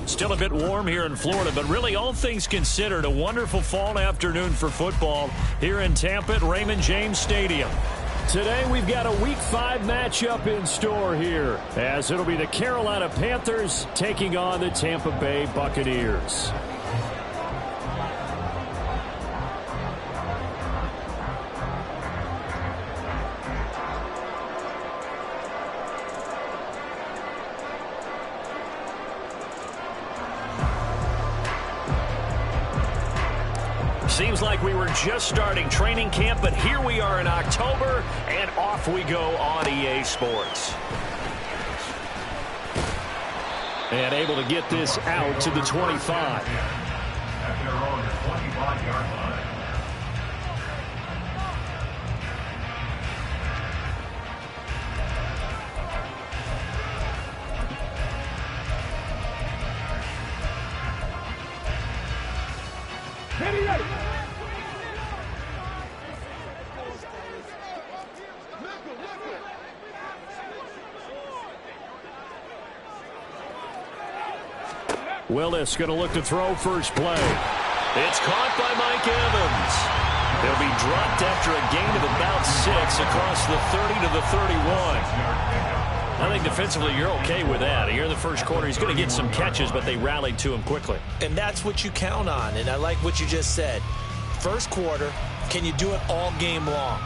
Still a bit warm here in Florida, but really all things considered, a wonderful fall afternoon for football here in Tampa at Raymond James Stadium. Today we've got a Week 5 matchup in store here, as it'll be the Carolina Panthers taking on the Tampa Bay Buccaneers. Seems like we were just starting training camp, but here we are in October, and off we go on EA Sports. And able to get this out to the 25. At their own 25-yard line. Willis going to look to throw first play. It's caught by Mike Evans. He'll be dropped after a gain of about 6 across the 30 to the 31. I think defensively you're okay with that. Here in the first quarter, he's going to get some catches, but they rallied to him quickly. And that's what you count on, and I like what you just said. First quarter, can you do it all game long?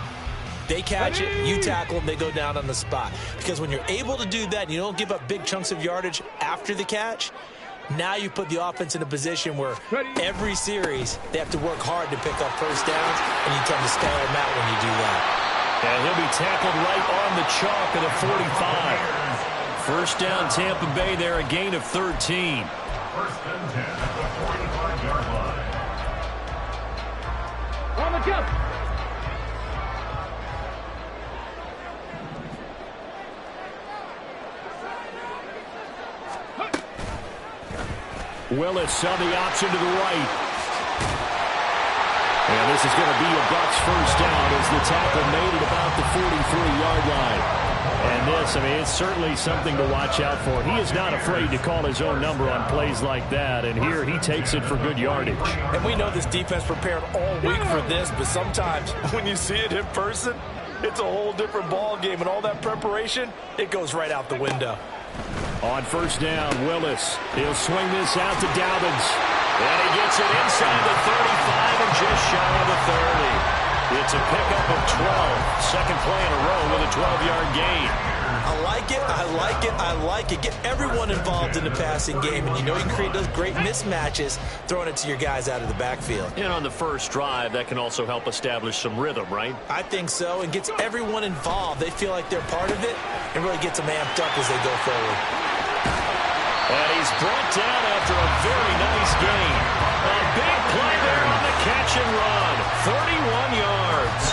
They catch it, you tackle them, they go down on the spot. Because when you're able to do that and you don't give up big chunks of yardage after the catch, now you put the offense in a position where every series they have to work hard to pick up first downs, and you tend to stay them out when you do that. And he'll be tackled right on the chalk at the 45. First down, Tampa Bay there, a gain of 13. First and 10 at the 45-yard line. On the jump. Willis on the option to the right. And this is going to be a Bucs first down as the tackle made at about the 43-yard line. And this, I mean, it's certainly something to watch out for. He is not afraid to call his own number on plays like that. And here he takes it for good yardage. And we know this defense prepared all week for this, but sometimes when you see it in person, it's a whole different ball game. And all that preparation, it goes right out the window. On first down, Willis. He'll swing this out to Dobbins. And he gets it inside the 35 and just shy of the 30. It's a pickup of 12. Second play in a row with a 12-yard gain. I like it, I like it, I like it. Get everyone involved in the passing game, and you know you can create those great mismatches throwing it to your guys out of the backfield. And on the first drive, that can also help establish some rhythm, right? I think so, and gets everyone involved. They feel like they're part of it, and really gets them amped up as they go forward. And he's brought down after a very nice gain. A big play there on the catch and run. 31 yards.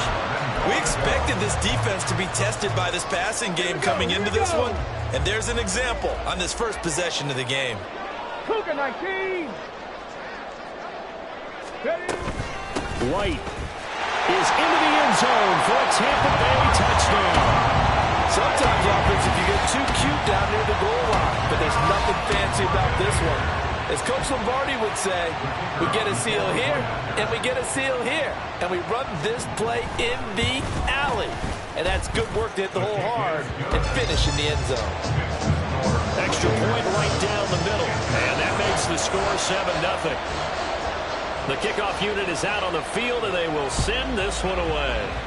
We expected this defense to be tested by this passing game coming into this one, and there's an example on this first possession of the game. Cougar 19. White is into the end zone for a Tampa Bay touchdown. Sometimes, offense, if you get too cute down near the goal line, but there's nothing fancy about this one. As Coach Lombardi would say, we get a seal here, and we get a seal here, and we run this play in the alley. And that's good work to hit the hole hard and finish in the end zone. Extra point right down the middle, and that makes the score 7-0. The kickoff unit is out on the field, and they will send this one away.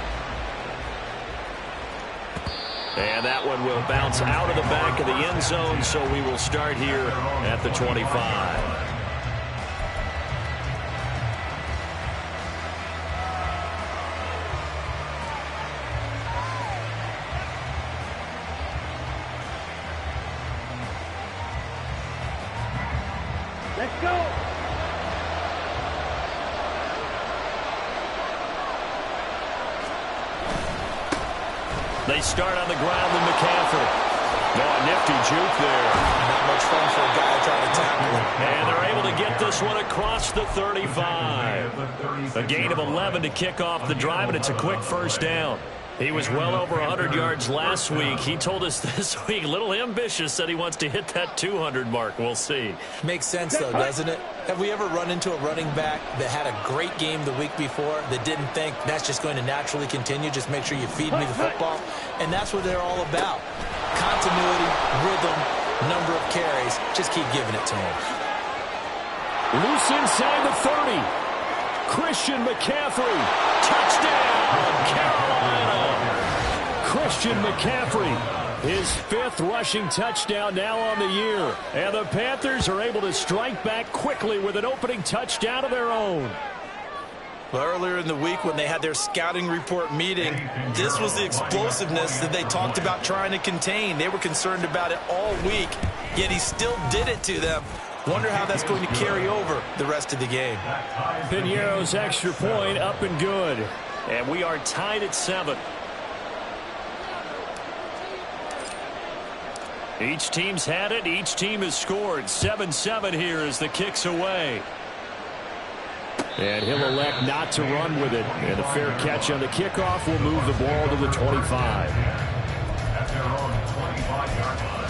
And that one will bounce out of the back of the end zone, so we will start here at the 25. Let's go. They start on the ground with McCaffrey. Oh, a nifty juke there. Not much fun for a guy trying to tackle him. And they're able to get this one across the 35. A gain of 11 to kick off the drive, and it's a quick first down. He was well over 100 yards last week. He told us this week, a little ambitious, said he wants to hit that 200 mark. We'll see. Makes sense, though, doesn't it? Have we ever run into a running back that had a great game the week before that didn't think that's just going to naturally continue? Just make sure you feed me the football. And that's what they're all about. Continuity, rhythm, number of carries. Just keep giving it to him. Loose inside the 30. Christian McCaffrey. Touchdown, Carolina. Christian McCaffrey, his 5th rushing touchdown now on the year. And the Panthers are able to strike back quickly with an opening touchdown of their own. Well, earlier in the week when they had their scouting report meeting, this was the explosiveness that they talked about trying to contain. They were concerned about it all week, yet he still did it to them. Wonder how that's going to carry over the rest of the game. Piñeiro's extra point up and good. And we are tied at 7. Each team's had it. Each team has scored. 7-7 here as the kick's away. And he'll elect not to run with it. And a fair catch on the kickoff will move the ball to the 25. At their own 25-yard line.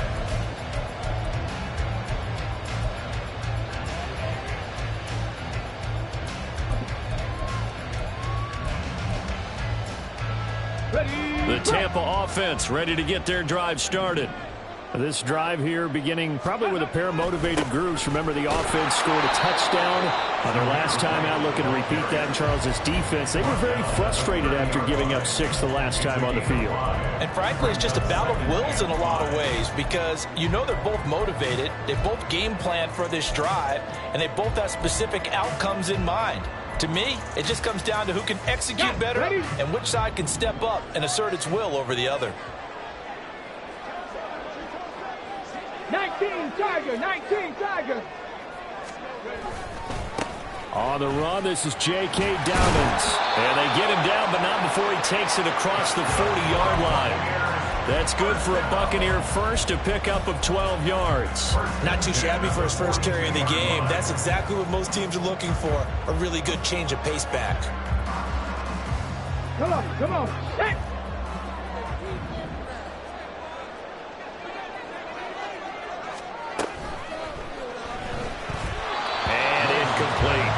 The Tampa offense ready to get their drive started. This drive here beginning probably with a pair of motivated groups. Remember, the offense scored a touchdown on their last time out. Looking to repeat that in Charles's defense. They were very frustrated after giving up 6 the last time on the field. And frankly, it's just a battle of wills in a lot of ways because you know they're both motivated. They both game planned for this drive, and they both have specific outcomes in mind. To me, it just comes down to who can execute better and which side can step up and assert its will over the other. 19 Tiger, 19 Tiger. On the run, this is J.K. Dobbins. And they get him down, but not before he takes it across the 40-yard line. That's good for a Buccaneer first, a pickup of 12 yards. Not too shabby for his first carry of the game. That's exactly what most teams are looking for, a really good change of pace back. Come on, come on. Hey. Incomplete.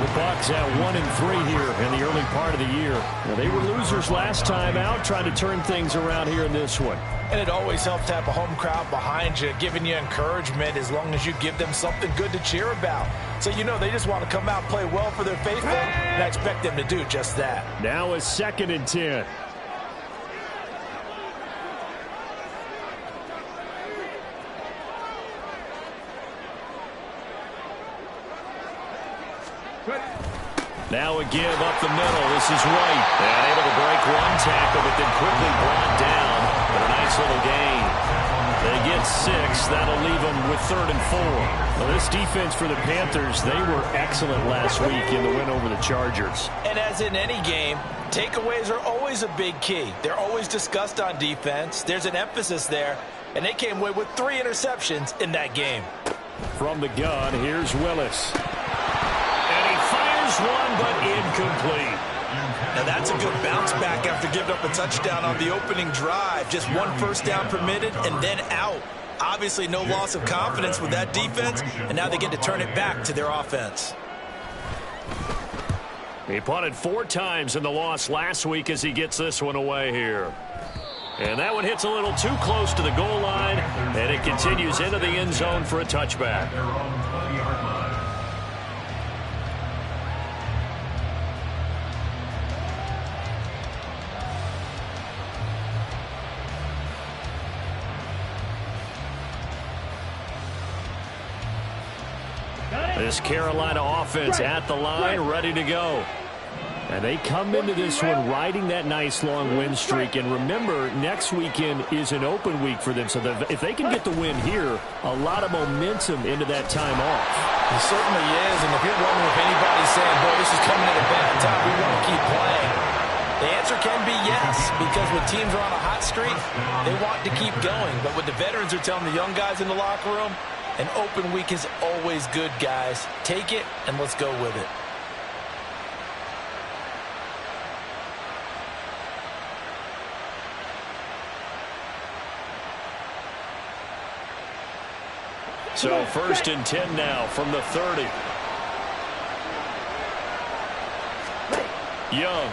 The Bucs at 1-3 here in the early part of the year. Now, they were losers last time out, trying to turn things around here in this one. And it always helps to have a home crowd behind you, giving you encouragement as long as you give them something good to cheer about. So you know they just want to come out and play well for their faithful, and I expect them to do just that. Now a 2nd and 10. Now a give up the middle. This is White. And able to break one tackle, but then quickly brought down. But a nice little gain. They get 6. That'll leave them with 3rd and 4. Well, this defense for the Panthers, they were excellent last week in the win over the Chargers. And as in any game, takeaways are always a big key. They're always discussed on defense. There's an emphasis there. And they came away with 3 interceptions in that game. From the gun, here's Willis. One, but incomplete. Now that's a good bounce back after giving up a touchdown on the opening drive. Just 1 first down permitted and then out. Obviously no loss of confidence with that defense, and now they get to turn it back to their offense. He punted 4 times in the loss last week as he gets this one away here. And that one hits a little too close to the goal line, and it continues into the end zone for a touchback. Their own 20-yard line. This Carolina offense at the line, ready to go. And they come into this one riding that nice long win streak. And remember, next weekend is an open week for them. So if they can get the win here, a lot of momentum into that time off. It certainly is. And if you're wondering if anybody's saying, boy, this is coming at a bad time, we want to keep playing. The answer can be yes, because when teams are on a hot streak, they want to keep going. But what the veterans are telling the young guys in the locker room, an open week is always good, guys. Take it, and let's go with it. So 1st and 10 now from the 30. Young.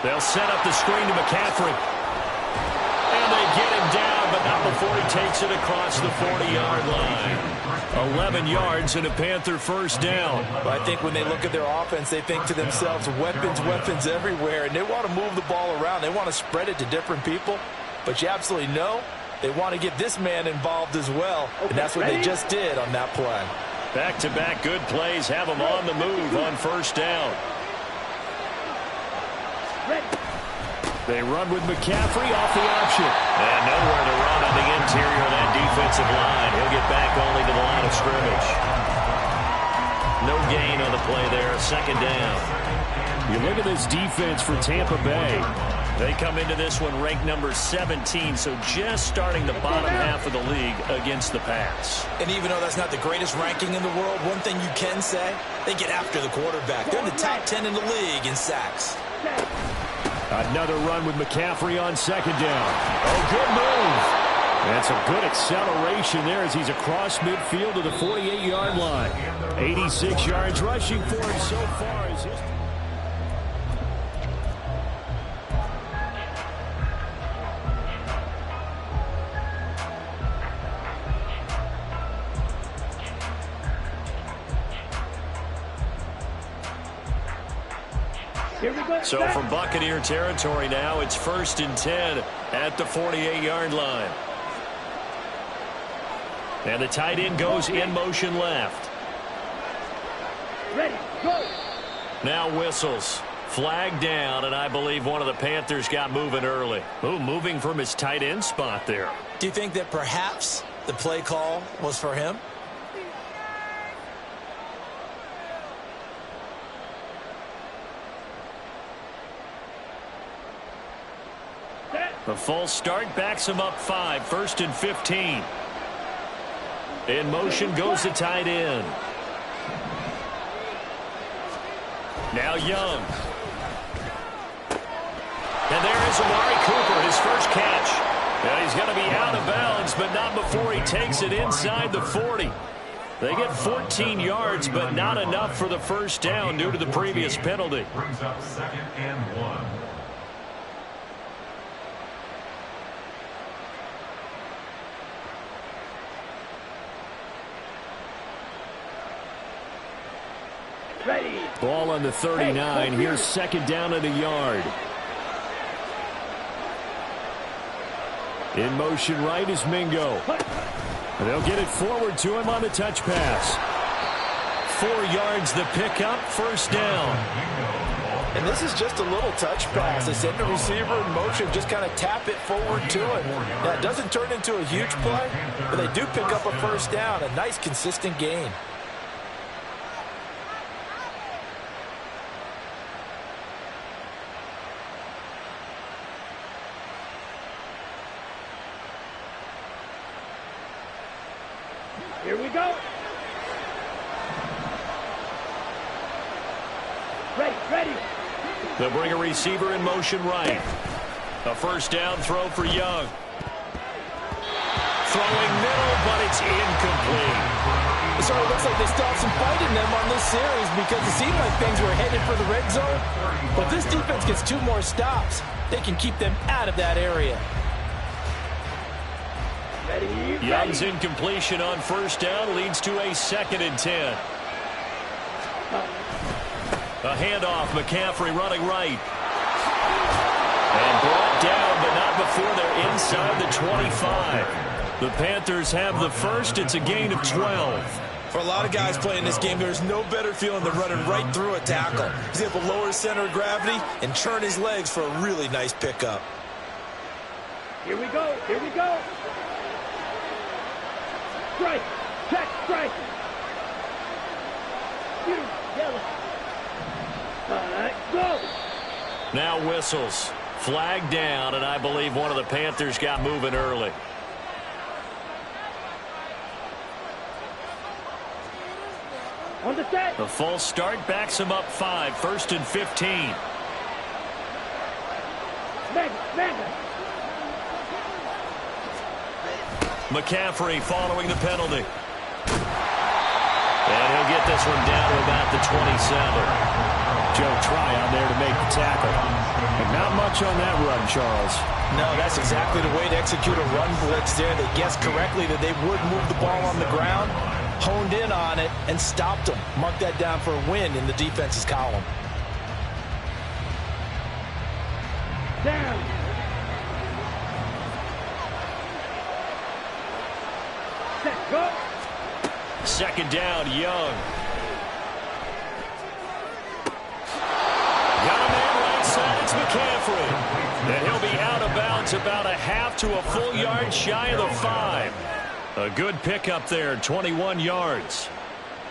They'll set up the screen to McCaffrey. And they get him down, but not before he takes it across the 40-yard line. 11 yards and a Panther first down. But I think when they look at their offense, they think to themselves, weapons, weapons everywhere. And they want to move the ball around. They want to spread it to different people. But you absolutely know they want to get this man involved as well. And that's what they just did on that play. Back-to-back good plays have them on the move on first down. They run with McCaffrey off the option. And nowhere to run on the interior of that defensive line. He'll get back only to the line of scrimmage. No gain on the play there. Second down. You look at this defense for Tampa Bay. They come into this one ranked number 17, so just starting the bottom half of the league against the pass. And even though that's not the greatest ranking in the world, one thing you can say, they get after the quarterback. They're in the top 10 in the league in sacks. Another run with McCaffrey on second down. Oh, good move. And some good acceleration there as he's across midfield to the 48-yard line. 86 yards rushing for him so far as his... So from Buccaneer territory now, it's 1st and 10 at the 48-yard line. And the tight end goes in motion left. Ready, go. Now whistles. Flag down, and I believe one of the Panthers got moving early. Ooh, moving from his tight end spot there. Do you think that perhaps the play call was for him? The false start backs him up 5, 1st and 15. In motion goes the tight end. Now Young. And there is Amari Cooper, his first catch. And he's going to be out of bounds, but not before he takes it inside the 40. They get 14 yards, but not enough for the first down due to the previous penalty. Brings up 2nd and 1. Ready. Ball on the 39. Here's second down and a yard. In motion right is Mingo. And they'll get it forward to him on the touch pass. 4 yards the pickup, first down. And this is just a little touch pass. They send the receiver in motion, just kind of tap it forward to him. Now, it doesn't turn into a huge play, but they do pick up a first down. A nice, consistent gain. Here we go. Ready. They'll bring a receiver in motion right. A first down throw for Young. Throwing middle, but it's incomplete. It sort of looks like they still have some fight in them on this series because it seemed like things were headed for the red zone. But if this defense gets 2 more stops, they can keep them out of that area. Young's incompletion on first down leads to a 2nd and 10. A handoff, McCaffrey running right. And brought down, but not before they're inside the 25. The Panthers have the first. It's a gain of 12. For a lot of guys playing this game, there's no better feeling than running right through a tackle. He's able to lower his center of gravity and turn his legs for a really nice pickup. Here we go. Strike. Check. Strike. Yellow. Go. Now whistles. Flag down, and I believe one of the Panthers got moving early. On the set. The false start backs him up 5, 1st and 15. Mega. McCaffrey following the penalty. And he'll get this one down to about the 27. Joe Tryon there to make the tackle. And not much on that run, Charles. No, that's exactly the way to execute a run blitz there. They guessed correctly that they would move the ball on the ground, honed in on it, and stopped them. Mark that down for a win in the defense's column. Down. Set. Go. 2nd down, Young. Got a man right side, it's McCaffrey. And he'll be out of bounds about a half to a full yard shy of the 5. A good pickup there, 21 yards.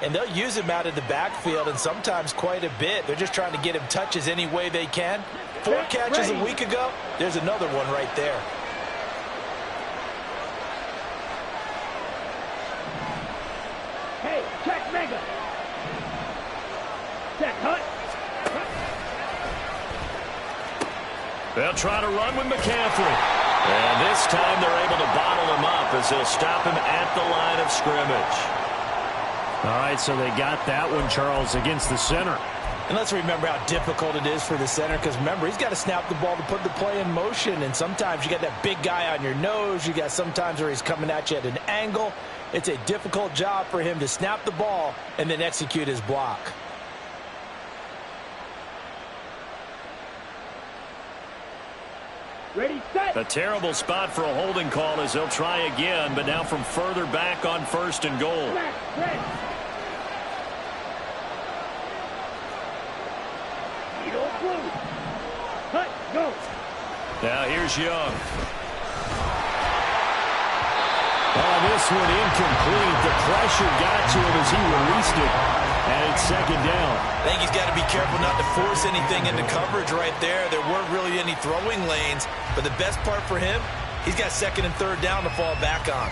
And they'll use him out of the backfield, and sometimes quite a bit. They're just trying to get him touches any way they can. 4 catches a week ago, there's another one right there. Hey, check Mega. Set. Hut. They'll try to run with McCaffrey. And this time they're able to bottle him up as they'll stop him at the line of scrimmage. All right, so they got that one, Charles, against the center. And let's remember how difficult it is for the center, because remember, he's got to snap the ball to put the play in motion, and sometimes you got that big guy on your nose. You got sometimes where he's coming at you at an angle. It's a difficult job for him to snap the ball and then execute his block. Ready, set. A terrible spot for a holding call as they'll try again, but now from further back on 1st and goal. Set. Needle blue. Hut. Go. Now here's Young. Oh, this one incomplete. The pressure got to him as he released it. And it's 2nd down. I think he's got to be careful not to force anything into coverage right there. There weren't really any throwing lanes, but the best part for him, he's got 2nd and 3rd down to fall back on.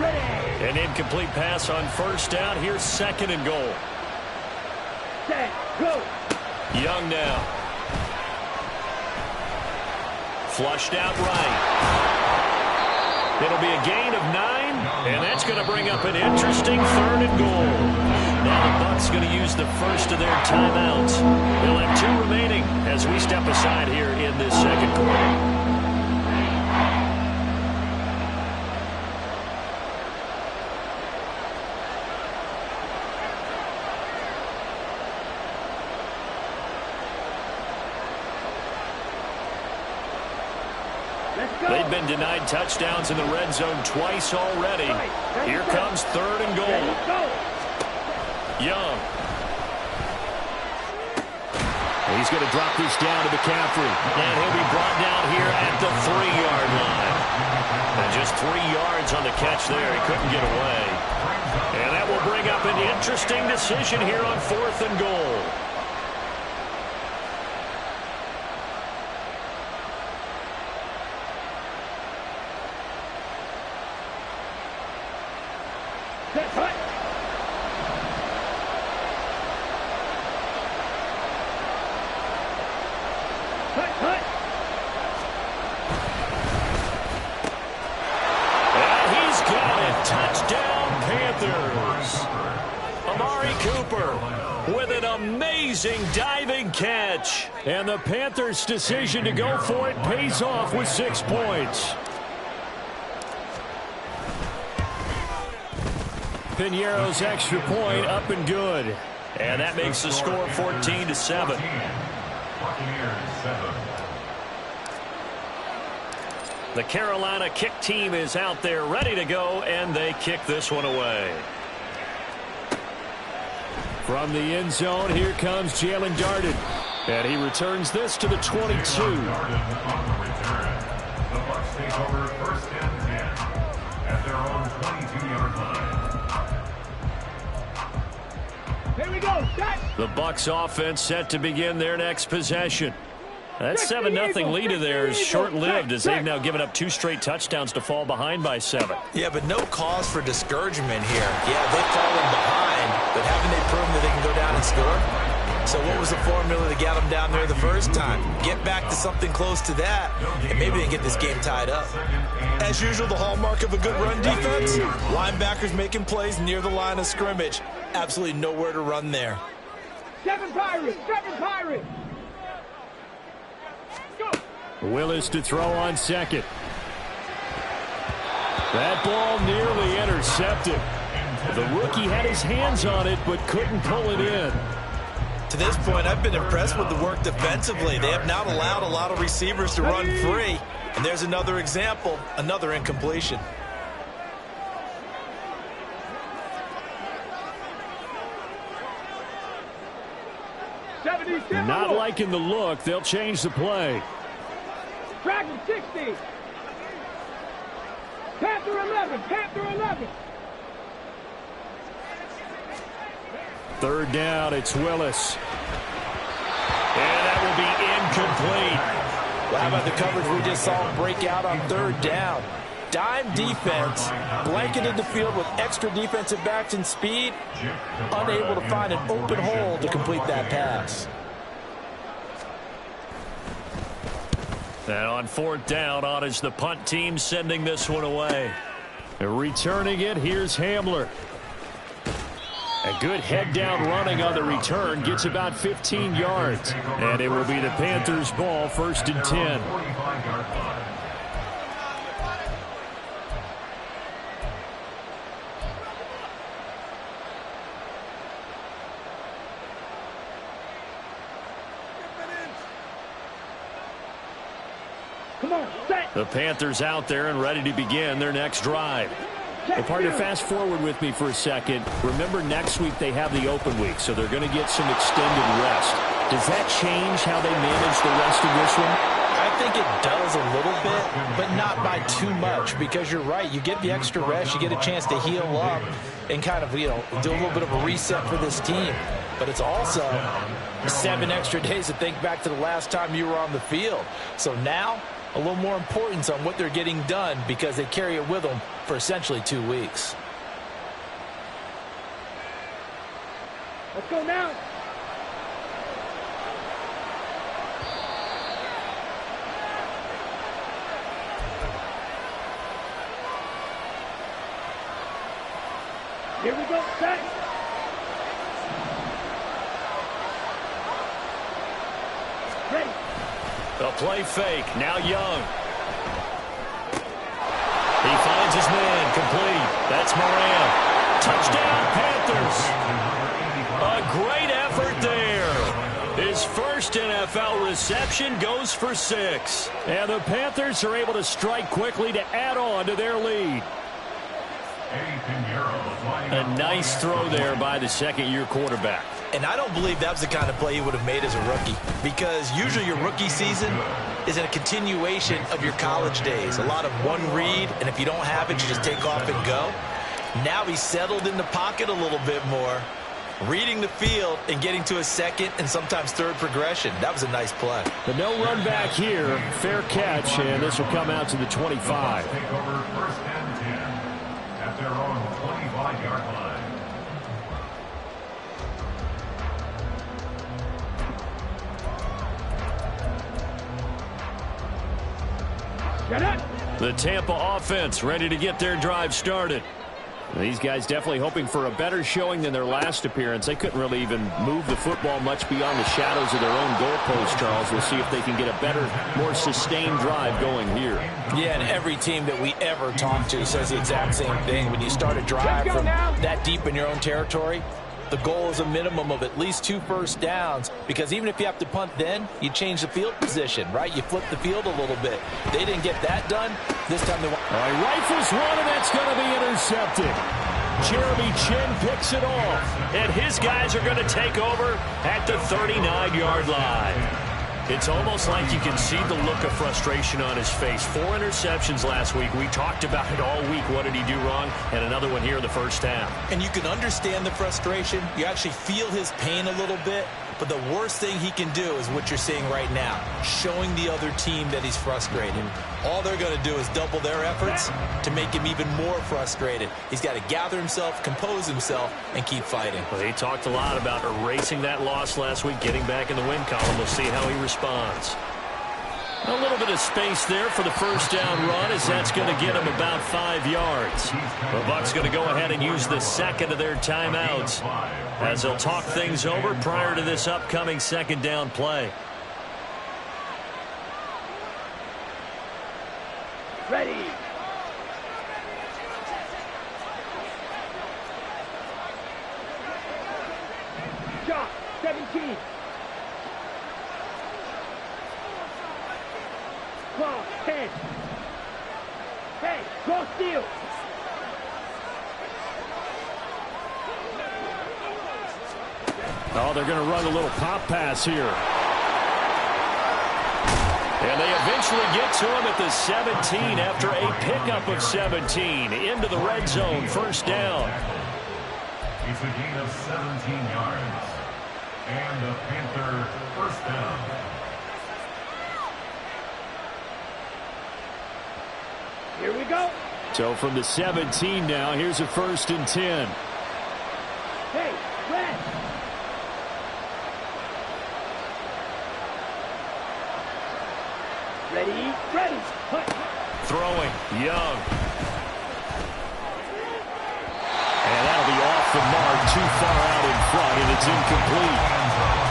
Ready. An incomplete pass on 1st down. Here's 2nd and goal. Set. Go. Young now. Flushed out right. It'll be a gain of 9, and that's going to bring up an interesting 3rd and goal. Now the Bucs going to use the first of their timeouts. They'll have 2 remaining as we step aside here in this 2nd quarter. They've been denied touchdowns in the red zone twice already. Here comes 3rd and goal. Young. He's going to drop this down to McCaffrey. And he'll be brought down here at the 3-yard line. And just 3 yards on the catch there. He couldn't get away. And that will bring up an interesting decision here on 4th and goal. Touchdown, Panthers. Amari Cooper with an amazing diving catch. And the Panthers' decision to go for it pays off with 6 points. Piñeiro's extra point up and good. And that makes the score 14-7. The Carolina kick team is out there ready to go, and they kick this one away. From the end zone, here comes Jalen Darden. And he returns this to the 22. The Bucs take over 1st and 10. Here we go. Set. The Bucs offense set to begin their next possession. That 7-0 lead of theirs short-lived as they've now given up 2 straight touchdowns to fall behind by 7. Yeah, but no cause for discouragement here. Yeah, they've fallen behind, but haven't they proven that they can go down and score? So what was the formula that got them down there the first time? Get back to something close to that, and maybe they can get this game tied up. As usual, the hallmark of a good run defense, linebackers making plays near the line of scrimmage. Absolutely nowhere to run there. 7 Pirates. 7 Pirates. Go. Willis to throw on second. That ball nearly intercepted. The rookie had his hands on it but couldn't pull it in. To this point, I've been impressed with the work defensively. They have not allowed a lot of receivers to run free. And there's another example, another incompletion. Not liking the look. They'll change the play. Dragon 60. Panther 11. Panther 11. 3rd down, it's Willis. And that will be incomplete. Well, how about the coverage we just saw him break out on 3rd down? Dime defense, blanketed the field with extra defensive backs and speed, unable to find an open hole to complete that pass. And on 4th down, on is the punt team sending this one away. Returning it, here's Hamler. A good head-down running on the return, gets about 15 yards. And it will be the Panthers' ball, 1st and 10. Come on, set. The Panthers out there and ready to begin their next drive. Well, partner, fast forward with me for a second. Remember, next week they have the open week, so they're going to get some extended rest. Does that change how they manage the rest of this one? I think it does a little bit, but not by too much, because you're right. You get the extra rest, you get a chance to heal up and kind of, do a little bit of a reset for this team. But it's also 7 extra days to think back to the last time you were on the field. So now, a little more importance on what they're getting done because they carry it with them for essentially 2 weeks. Let's go now. Here we go, set. Ready. A play fake, now Young. He finds his man, complete. That's Moran. Touchdown, Panthers. A great effort there. His first NFL reception goes for 6. And the Panthers are able to strike quickly to add on to their lead. A nice throw there by the second-year quarterback. And I don't believe that was the kind of play he would have made as a rookie, because usually your rookie season is a continuation of your college days. A lot of one read, and if you don't have it, you just take off and go. Now he's settled in the pocket a little bit more, reading the field and getting to a second and sometimes third progression. That was a nice play. The no run back here, fair catch, and this will come out to the 25. Take over 1st and 10 at their own 25-yard line. The Tampa offense ready to get their drive started. These guys definitely hoping for a better showing than their last appearance. They couldn't really even move the football much beyond the shadows of their own goalpost, Charles. We'll see if they can get a better, more sustained drive going here. Yeah, and every team that we ever talk to says the exact same thing. When you start a drive from that deep in your own territory, the goal is a minimum of at least 2 first downs, because even if you have to punt then, you change the field position, right? You flip the field a little bit. They didn't get that done. This time they want. All right, rifles one, and that's going to be intercepted. Jeremy Chin picks it off, and his guys are going to take over at the 39-yard line. It's almost like you can see the look of frustration on his face. 4 interceptions last week. We talked about it all week. What did he do wrong? And another one here in the first half. And you can understand the frustration. You actually feel his pain a little bit. But the worst thing he can do is what you're seeing right now, showing the other team that he's frustrated. All they're going to do is double their efforts to make him even more frustrated. He's got to gather himself, compose himself, and keep fighting. Well, he talked a lot about erasing that loss last week, getting back in the win column. We'll see how he responds. A little bit of space there for the first down run, as that's going to get him about 5 yards. The Bucs going to go ahead and use the second of their timeouts as they'll talk things over prior to this upcoming second down play. Ready. Shot. 17. Claw. 10. Hey, draw steal. Oh, they're going to run a little pop pass here. And they eventually get to him at the 17 after a pickup of 17 into the red zone. First down. It's a gain of 17 yards. And the Panther first down. Here we go. So from the 17 now, here's a 1st and 10. Hey, red. Ready, ready. Hut. Throwing. Young. And that'll be off the mark, too far out in front, and it's incomplete.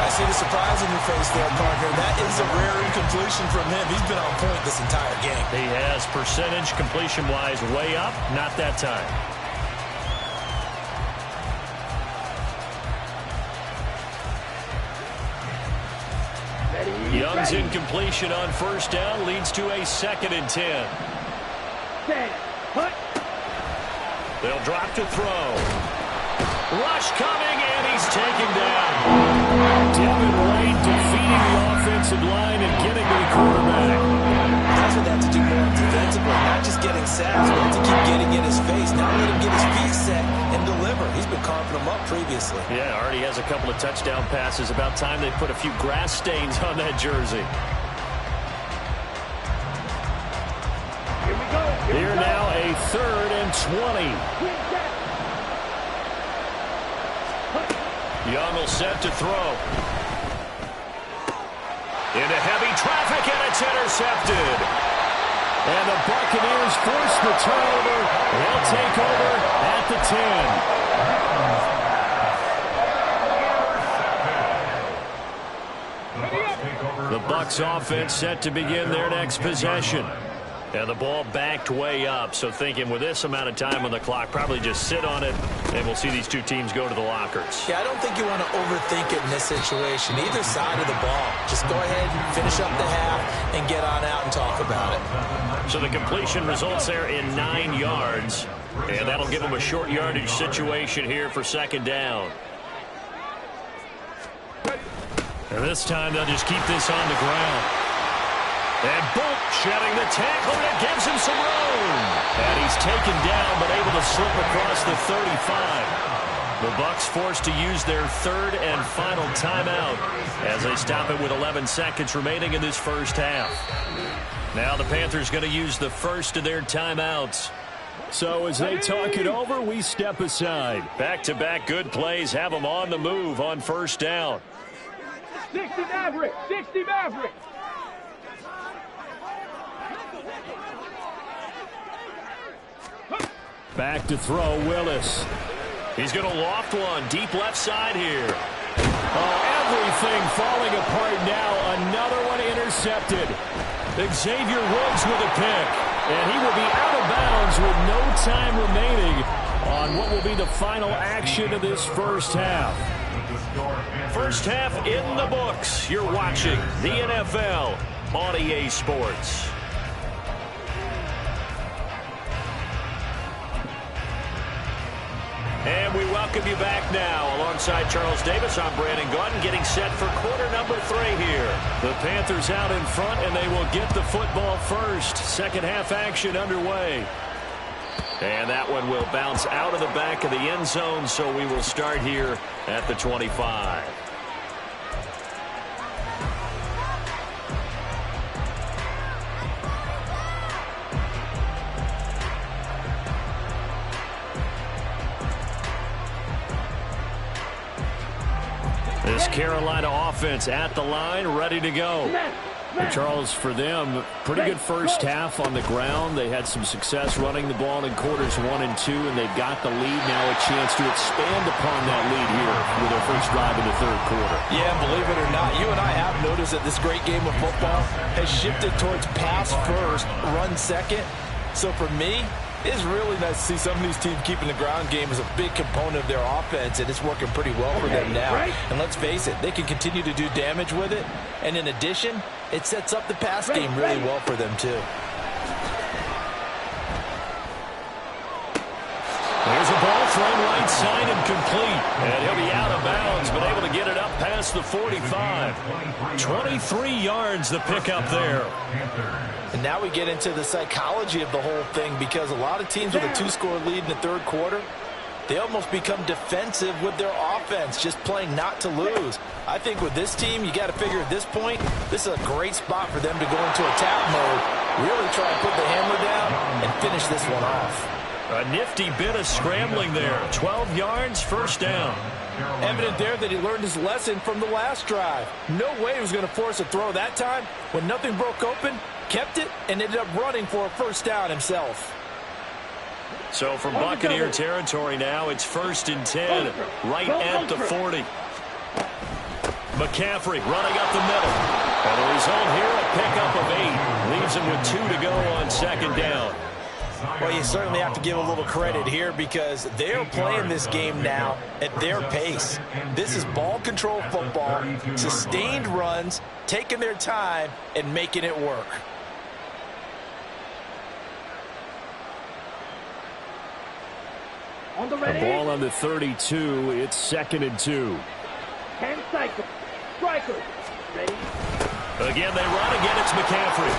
I see the surprise in your face there, partner. That is a rare incompletion from him. He's been on point this entire game. He has percentage completion-wise way up. Not that time. Ready, Young's ready. incompletion on first down leads to a 2nd and 10. 10. Hut. They'll drop to throw. Rush coming, and he's taken down. Devin Wade defeating the offensive line and getting to the quarterback. That's what they have to do more defensively, not just getting sacks, but to keep getting in his face. Now let him get his feet set and deliver. He's been carving them up previously. Yeah, already has a couple of touchdown passes. About time they put a few grass stains on that jersey. Here we go. Here now a 3rd and 20. Quick set. Hut. Young will set to throw. Into heavy traffic, and it's intercepted. And the Buccaneers force the turnover. They'll take over at the 10. The Bucs offense set to begin their next possession. And the ball backed way up, so thinking with this amount of time on the clock, probably just sit on it, and we'll see these two teams go to the lockers. Yeah, I don't think you want to overthink it in this situation. Either side of the ball. Just go ahead and finish up the half and get on out and talk about it. So the completion results there in 9 yards, and that'll give them a short yardage situation here for second down. And this time they'll just keep this on the ground. And boom, shedding the tackle, and it gives him some room. And he's taken down, but able to slip across the 35. The Bucs forced to use their 3rd and final timeout as they stop it with 11 seconds remaining in this first half. Now the Panthers going to use the first of their timeouts. So as they talk it over, we step aside. Back-to-back good plays have them on the move on first down. 60 Maverick. 60 Maverick. Back to throw, Willis. He's going to loft one deep left side here. Oh, everything falling apart now. Another one intercepted. Xavier Woods with a pick. And he will be out of bounds with no time remaining on what will be the final action of this first half. First half in the books. You're watching the NFL on EA Sports. And we welcome welcome you back now. Alongside Charles Davis, I'm Brandon Gaudin, getting set for quarter number 3 here. The Panthers out in front, and they will get the football first. Second half action underway. And that one will bounce out of the back of the end zone, so we will start here at the 25. This Carolina offense at the line, ready to go. And Charles, for them, pretty good first half on the ground. They had some success running the ball in quarters 1 and 2, and they've got the lead now, a chance to expand upon that lead here with their first drive in the third quarter. Yeah, believe it or not, you and I have noticed that this great game of football has shifted towards pass first, run second. So for me, it's really nice to see some of these teams keeping the ground game as a big component of their offense, and it's working pretty well for them now. And let's face it, they can continue to do damage with it. And in addition, it sets up the pass game really well for them, too. There's a ball thrown right side and complete. And he'll be out of bounds, but able to get it up past the 45. 23 yards the pickup there. And now we get into the psychology of the whole thing, because a lot of teams with a 2-score lead in the third quarter, they almost become defensive with their offense, just playing not to lose. I think with this team, you got to figure at this point, this is a great spot for them to go into attack mode, really try and put the hammer down and finish this one off. A nifty bit of scrambling there. 12 yards, first down. Evident there that he learned his lesson from the last drive. No way he was going to force a throw that time. When nothing broke open, kept it, and ended up running for a first down himself. So from Buccaneer territory now, it's 1st and 10, right at the 40. McCaffrey running up the middle. And the result here, a pickup of 8. Leaves him with 2 to go on second down. Well, you certainly have to give a little credit here, because they're playing this game now at their pace. This is ball control football, sustained runs, taking their time, and making it work. On the ready. The ball on the 32. It's 2nd and 2. 10 cycle. Striker. Ready. Again, they run. Again, it's McCaffrey.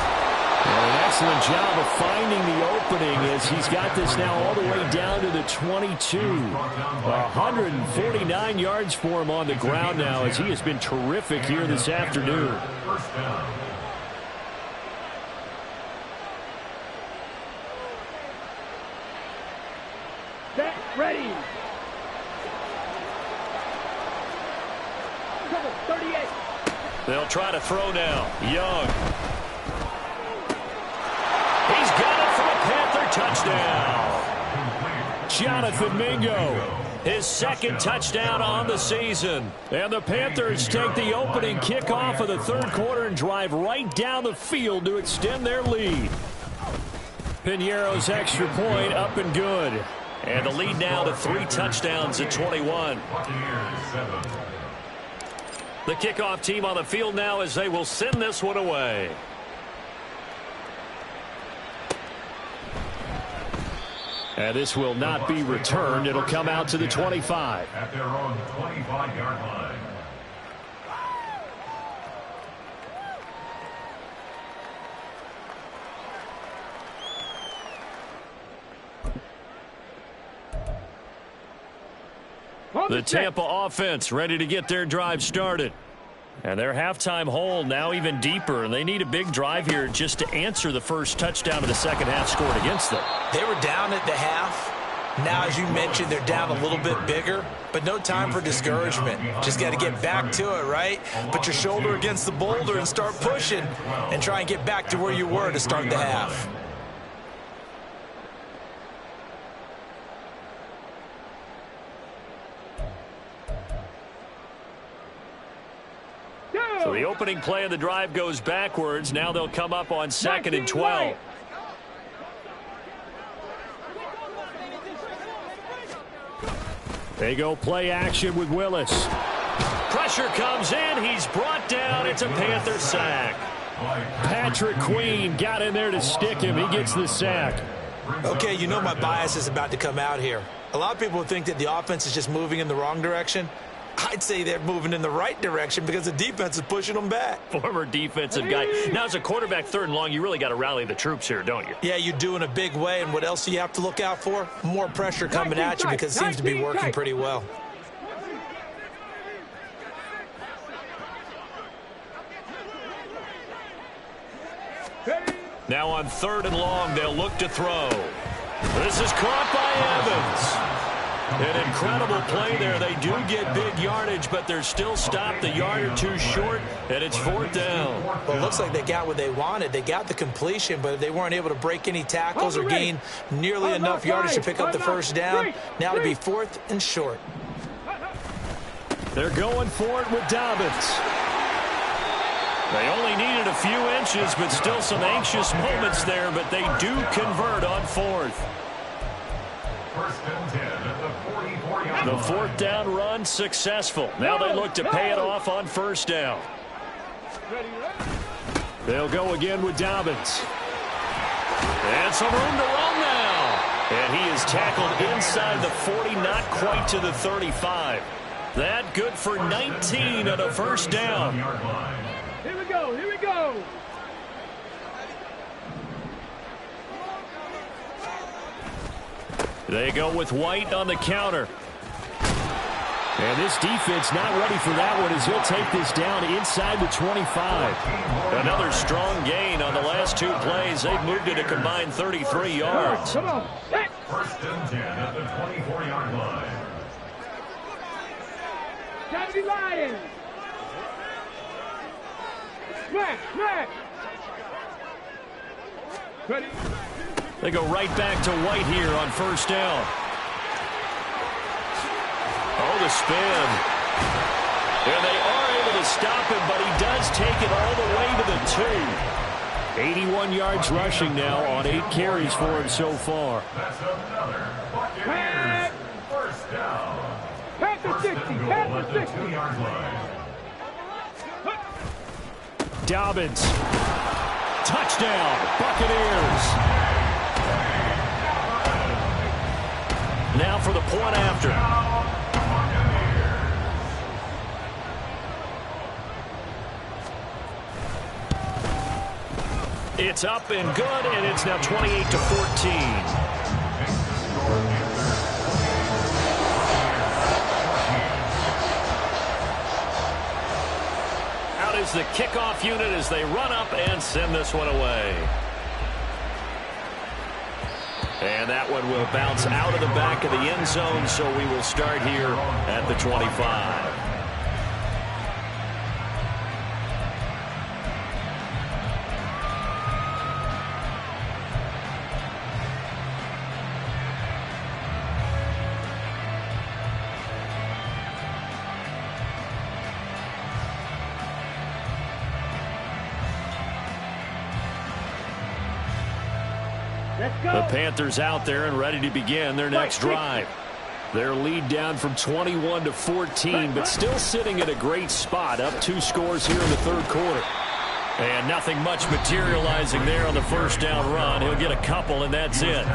An excellent job of finding the opening as he's got this now all the way down to the 22. 149 yards for him on the ground now, as he has been terrific here this afternoon. Set. Ready. Cover 38. They'll try to throw now. Young. He's got it for a Panther touchdown. Jonathan Mingo, his 2nd touchdown on the season. And the Panthers take the opening kickoff of the third quarter and drive right down the field to extend their lead. Piñeiro's extra point up and good. And the lead now to 3 touchdowns at 21. The kickoff team on the field now as they will send this one away. And this will not be returned. It'll come out to the 25. At their own 25-yard line. The Tampa offense ready to get their drive started. And their halftime hole now even deeper, and they need a big drive here just to answer the first touchdown of the second half scored against them. They were down at the half. Now, as you mentioned, they're down a little bit bigger, but no time for discouragement. Just got to get back to it, right? Put your shoulder against the boulder and start pushing and try and get back to where you were to start the half. So the opening play of the drive goes backwards. Now they'll come up on 2nd and 12. They go play action with Willis. Pressure comes in. He's brought down. It's a Panther sack. Patrick Queen got in there to stick him. He gets the sack. Okay, you know my bias is about to come out here. A lot of people think that the offense is just moving in the wrong direction. I'd say they're moving in the right direction because the defense is pushing them back. Former defensive guy. Now, as a quarterback, 3rd and long, you really got to rally the troops here, don't you? Yeah, you do in a big way. And what else do you have to look out for? More pressure coming at you because it seems to be working pretty well. Now on 3rd and long, they'll look to throw. This is caught by Evans. An incredible play there. They do get big yardage, but they're still stopped a yard or two short, and it's 4th down. Well, it looks like they got what they wanted. They got the completion, but they weren't able to break any tackles or gain nearly enough yardage to pick up the 1st down. Now to be 4th and short. They're going for it with Dobbins. They only needed a few inches, but still some anxious moments there, but they do convert on 4th. 1st and 10 at the 44-yard line. The 4th down run successful. Now they look to pay it off on 1st down. They'll go again with Dobbins. And some room to run now. And he is tackled inside the 40, not quite to the 35. That good for 19 on a 1st down. Here we go, here we go. They go with White on the counter. And this defense not ready for that one as he'll take this down inside the 25. Another strong gain on the last 2 plays. They've moved it a combined 33 yards. Come on. 1st and 10 at the 24-yard line. Johnny Lions. Smack, smack. Ready? They go right back to White here on 1st down. Oh, the spin. And they are able to stop him, but he does take it all the way to the 2. 81 yards rushing now on 8 carries for him so far. That's another Buccaneers 1st down. Pass the 60, pass the 60. 2-yard line. Dobbins. Touchdown, Buccaneers. Now for the point after. It's up and good, and it's now 28-14. Out is the kickoff unit as they run up and send this one away. And that one will bounce out of the back of the end zone, so we will start here at the 25. The Panthers out there and ready to begin their next drive. Their lead down from 21-14, but still sitting at a great spot, up 2 scores here in the 3rd quarter. And nothing much materializing there on the 1st down run. He'll get a couple, and that's it.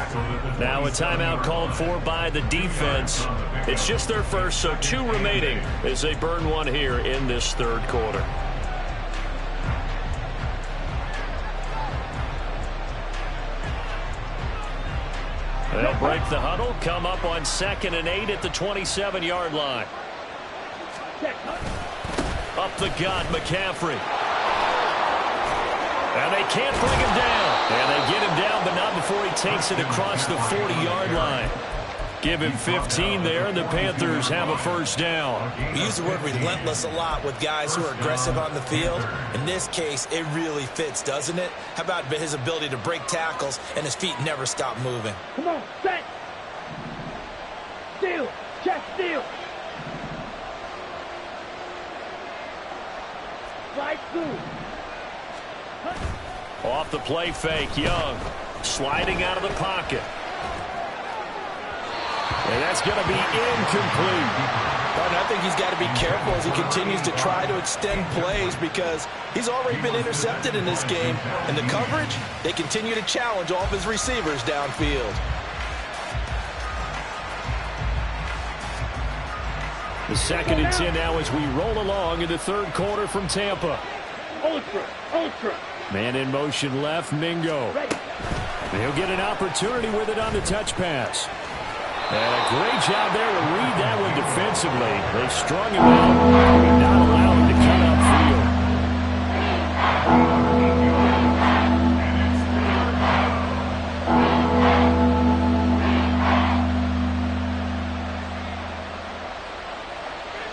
Now a timeout called for by the defense. It's just their first, so 2 remaining as they burn one here in this 3rd quarter. They'll break the huddle, come up on 2nd and 8 at the 27-yard line. Up the gut, McCaffrey. And they can't bring him down. And they get him down, but not before he takes it across the 40-yard line. Give him 15 there, and the Panthers have a 1st down. We use the word relentless a lot with guys who are aggressive on the field. In this case, it really fits, doesn't it? How about his ability to break tackles and his feet never stop moving? Come on, set. Steal, check, steal. Slide through. Off the play fake, Young sliding out of the pocket. And that's going to be incomplete. But I think he's got to be careful as he continues to try to extend plays because he's already been intercepted in this game. And the coverage, they continue to challenge all of his receivers downfield. The 2nd and 10 now as we roll along in the 3rd quarter from Tampa. Ultra. Man in motion left, Mingo. He'll get an opportunity with it on the touch pass. And a great job there to read that one defensively. They strung him out and not allow him to cut upfield.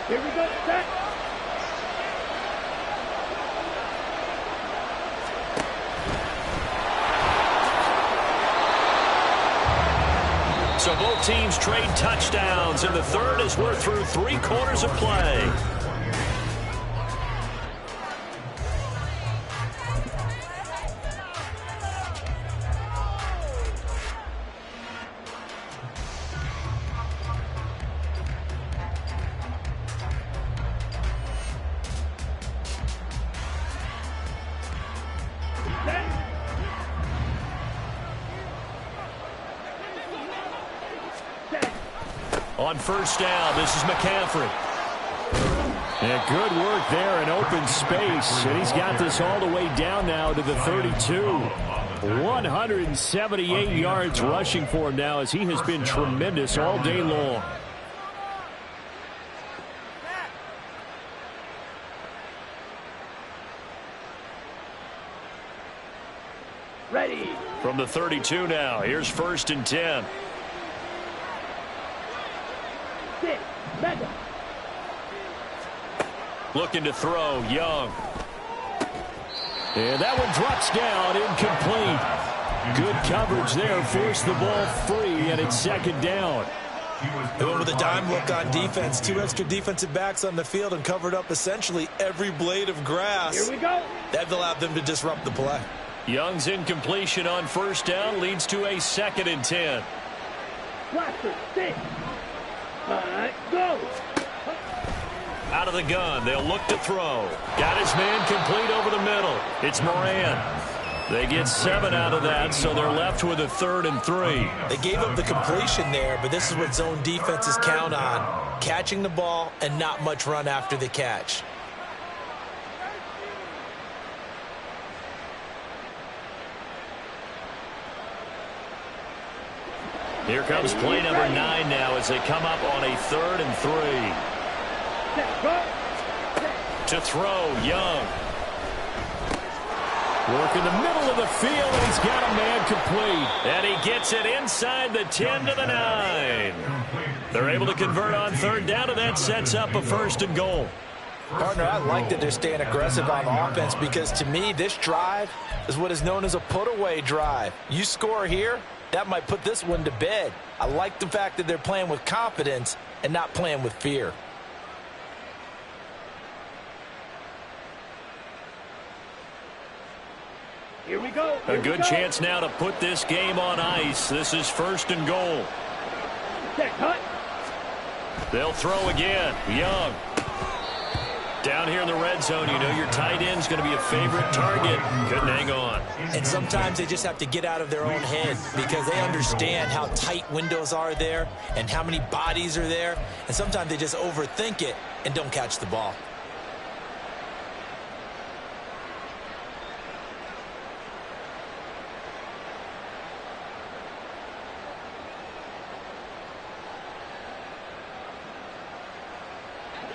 Here we go, set. So both teams trade touchdowns, and the 3rd as we're through 3 quarters of play. On 1st down, this is McCaffrey. And good work there in open space. And he's got this all the way down now to the 32. 178 yards rushing for him now as he has been tremendous all day long. Ready. From the 32 now, here's 1st and 10. Looking to throw, Young. And that one drops down, incomplete. Good coverage there, forced the ball free, and it's 2nd down. They went with a dime look on defense. 2 extra defensive backs on the field and covered up essentially every blade of grass. Here we go. That allowed them to disrupt the play. Young's incompletion on 1st down leads to a 2nd and 10. Blaster, stick. Go. Out of the gun, they'll look to throw. Got his man complete over the middle. It's Moran. They get 7 out of that, so they're left with a 3rd and 3. They gave up the completion there, but this is what zone defenses count on. Catching the ball and not much run after the catch. Here comes play number 9 now as they come up on a 3rd and 3. To throw, Young. Work in the middle of the field, and he's got a man complete. And he gets it inside the 10 to the 9. They're able to convert on 3rd down, and that sets up a 1st and goal. Partner, I like that they're staying aggressive on offense because, to me, this drive is what is known as a put-away drive. You score here, that might put this one to bed. I like the fact that they're playing with confidence and not playing with fear. Here we go. A good chance now to put this game on ice. This is 1st and goal. Cut. They'll throw again. Young. Down here in the red zone, you know your tight end's going to be a favorite target. Couldn't hang on. And sometimes they just have to get out of their own head because they understand how tight windows are there and how many bodies are there. And sometimes they just overthink it and don't catch the ball.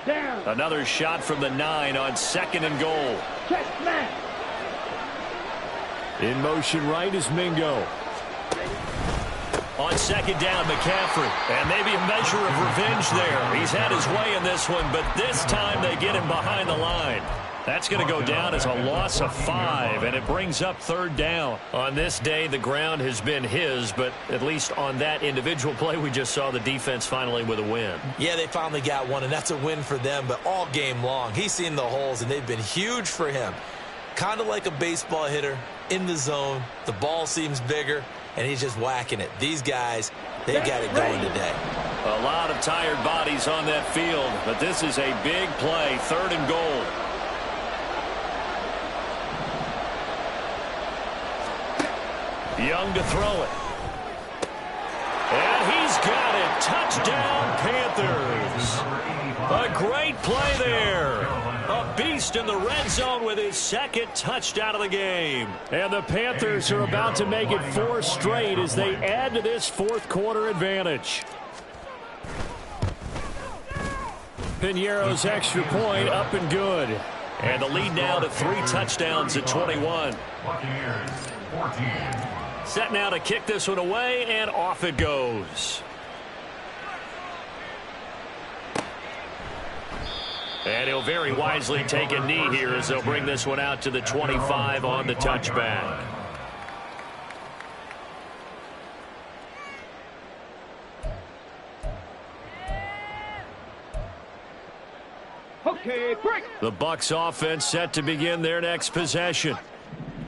Down. Another shot from the 9 on 2nd and goal. Check smash. In motion right is Mingo. On 2nd down, McCaffrey. And maybe a measure of revenge there. He's had his way in this one, but this time they get him behind the line. That's going to go down as a loss of 5, and it brings up 3rd down. On this day, the ground has been his, but at least on that individual play, we just saw the defense finally with a win. Yeah, they finally got one, and that's a win for them, but all game long, he's seen the holes, and they've been huge for him. Kind of like a baseball hitter in the zone. The ball seems bigger, and he's just whacking it. These guys, they've got it going today. A lot of tired bodies on that field, but this is a big play, 3rd and goal. Young to throw it. And he's got it. Touchdown, Panthers. A great play there. A beast in the red zone with his second touchdown of the game. And the Panthers are about to make it 4 straight as they add to this fourth quarter advantage. Piñeiro's extra point up and good. And the lead now to 3 touchdowns at 21. Buccaneers 14. Set now to kick this one away, and off it goes. And he'll very wisely take a knee here as they'll bring this one out to the 25 on the touchback. Okay, break. The Bucs offense set to begin their next possession.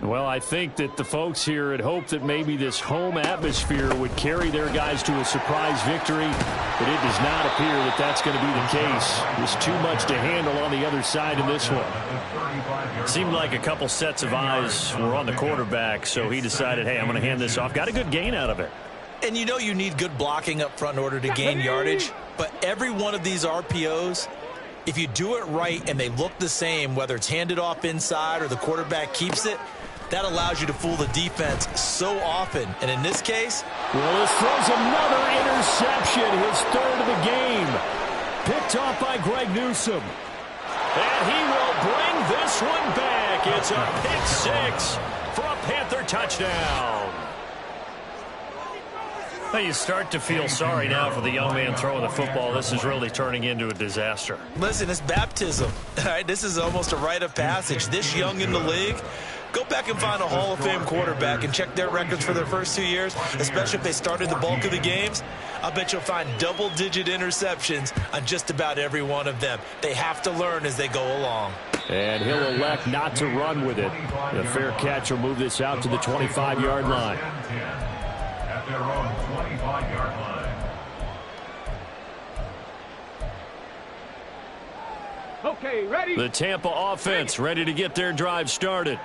Well, I think that the folks here had hoped that maybe this home atmosphere would carry their guys to a surprise victory, but it does not appear that that's going to be the case. There's too much to handle on the other side in this one. Seemed like a couple sets of eyes were on the quarterback, so he decided, hey, I'm going to hand this off. Got a good gain out of it. And you know you need good blocking up front in order to gain yardage, but every one of these RPOs, if you do it right and they look the same, whether it's handed off inside or the quarterback keeps it, that allows you to fool the defense so often. And in this case, well, this throws another interception, his third of the game. Picked off by Greg Newsome. And he will bring this one back. It's a pick 6 for a Panther touchdown. Now you start to feel sorry now for the young man throwing the football. This is really turning into a disaster. listen, it's baptism. All right, this is almost a rite of passage. This young in the league, go back and find a Hall of Fame quarterback and check their records for their first 2 years, especially if they started the bulk of the games. I bet you'll find double-digit interceptions on just about every one of them. They have to learn as they go along. And he'll elect not to run with it. The fair catch will move this out to the 25-yard line. At their own 25-yard line. Okay, ready? The Tampa offense ready to get their drive started.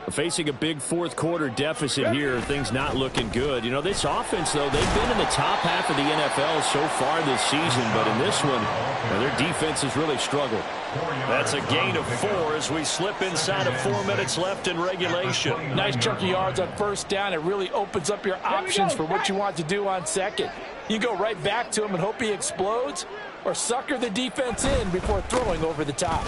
Facing a big fourth quarter deficit here, things not looking good. You know, this offense, though, they've been in the top half of the NFL so far this season, but in this one, their defense has really struggled. That's a gain of 4 as we slip inside of 4 minutes left in regulation. Nice chunk of yards on first down. It really opens up your options for what you want to do on second. You go right back to him and hope he explodes, or sucker the defense in before throwing over the top.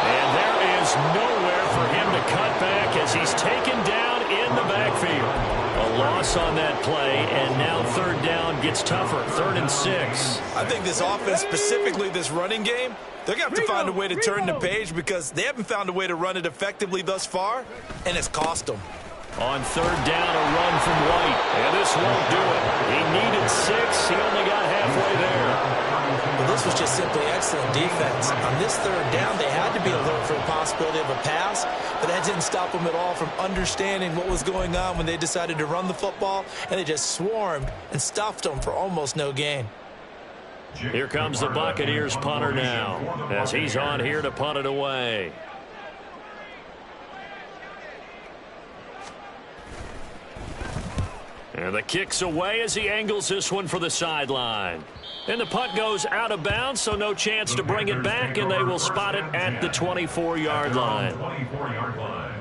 And there is nowhere for him to cut back as he's taken down in the backfield. A loss on that play, and now third down gets tougher. 3rd and 6. I think this offense, specifically this running game, they're going to have to find a way to turn the page because they haven't found a way to run it effectively thus far, and it's cost them. On 3rd down, a run from White. And this won't do it. He needed 6. He only got halfway there. Well, this was just simply excellent defense. On this 3rd down, they had to be alert for the possibility of a pass, but that didn't stop them at all from understanding what was going on when they decided to run the football, and they just swarmed and stuffed them for almost no gain. Here comes the Buccaneers punter now as he's on here to punt it away. And the kick's away as he angles this one for the sideline. And the punt goes out of bounds, so no chance to bring it back, and they will spot it at the 24-yard line. 24-yard line.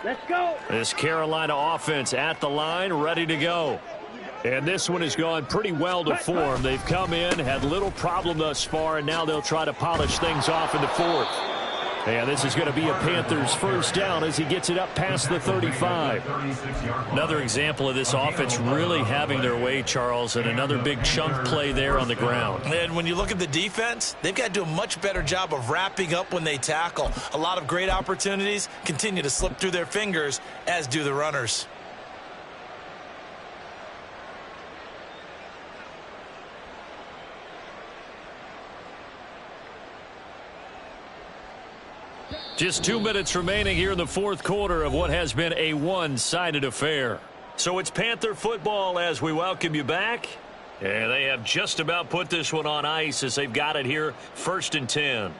Let's go. This Carolina offense at the line, ready to go. And this one has gone pretty well to form. They've come in, had little problem thus far, and now they'll try to polish things off in the fourth. And this is going to be a Panthers first down as he gets it up past the 35. Another example of this offense really having their way, Charles, and another big chunk play there on the ground. And when you look at the defense, they've got to do a much better job of wrapping up when they tackle. A lot of great opportunities continue to slip through their fingers, as do the runners. Just 2 minutes remaining here in the fourth quarter of what has been a one-sided affair. So it's Panther football as we welcome you back. And they have just about put this one on ice as they've got it here 1st and 10.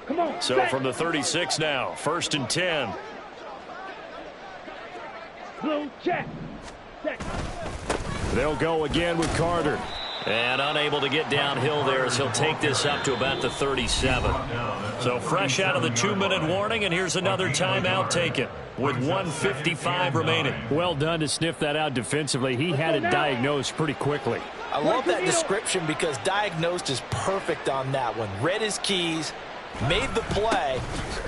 Come on. So from the 36 now, 1st and 10. Blue check. Check. They'll go again with Carter. And unable to get downhill there as he'll take this up to about the 37. So fresh out of the 2-minute warning, and here's another timeout taken with 1:55 remaining. Well done to sniff that out defensively. He had it diagnosed pretty quickly. I love that description because diagnosed is perfect on that one. Read his keys, made the play,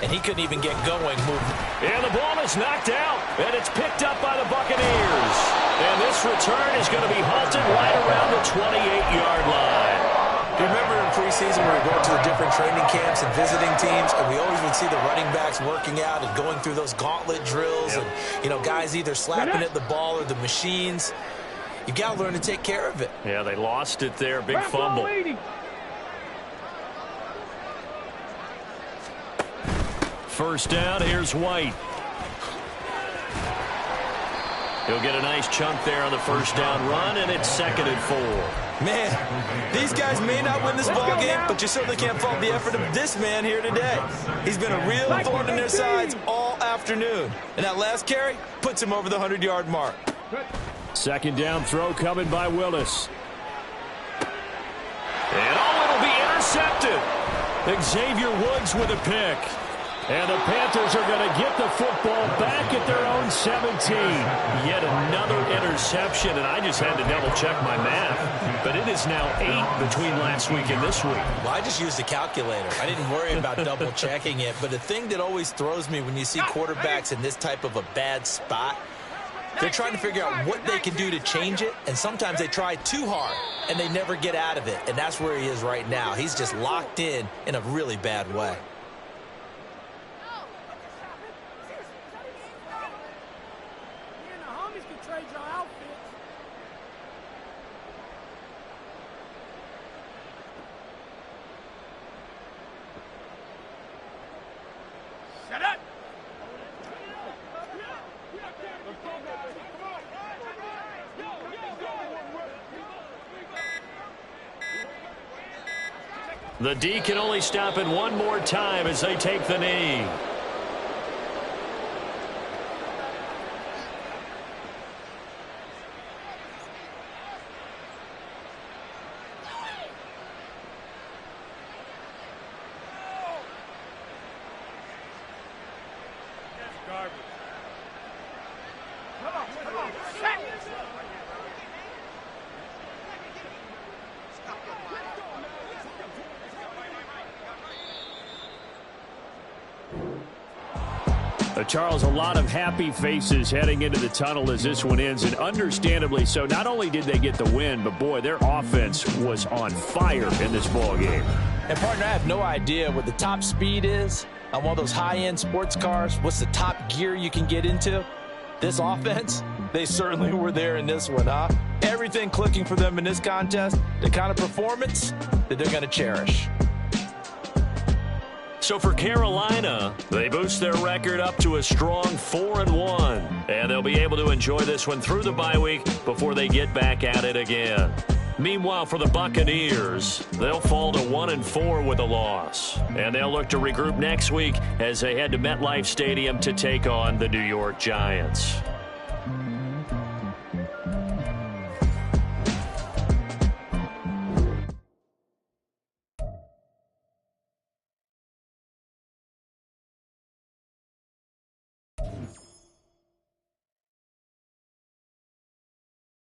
and he couldn't even get going moving. And the ball is knocked out, and it's picked up by the Buccaneers. And this return is going to be halted right around the 28-yard line. Do you remember in preseason when we were going to the different training camps and visiting teams, and we always would see the running backs working out and going through those gauntlet drills, and, you know, guys either slapping at the ball or the machines. You got to learn to take care of it. Yeah, they lost it there. Big fumble. First down, here's White. He'll get a nice chunk there on the first down run, and it's 2nd and 4. Man, these guys may not win this ball game, but you certainly can't fault the effort of this man here today. He's been a real thorn in their sides all afternoon. And that last carry puts him over the 100-yard mark. 2nd down throw coming by Willis. And it'll be intercepted. Xavier Woods with a pick. And the Panthers are going to get the football back at their own 17. Yet another interception, and I just had to double-check my math. But it is now 8 between last week and this week. Well, I just used a calculator. I didn't worry about double-checking it. But the thing that always throws me when you see quarterbacks in this type of a bad spot, they're trying to figure out what they can do to change it, and sometimes they try too hard, and they never get out of it. And that's where he is right now. He's just locked in a really bad way. The D can only stop it one more time as they take the knee. Charles, a lot of happy faces heading into the tunnel as this one ends, and understandably so. Not only did they get the win, but, boy, their offense was on fire in this ball game. And, partner, I have no idea what the top speed is on one of those high-end sports cars. What's the top gear you can get into? This offense, they certainly were there in this one, huh? Everything clicking for them in this contest, the kind of performance that they're going to cherish. So for Carolina, they boost their record up to a strong 4-1. And they'll be able to enjoy this one through the bye week before they get back at it again. Meanwhile, for the Buccaneers, they'll fall to 1-4 with a loss. And they'll look to regroup next week as they head to MetLife Stadium to take on the New York Giants.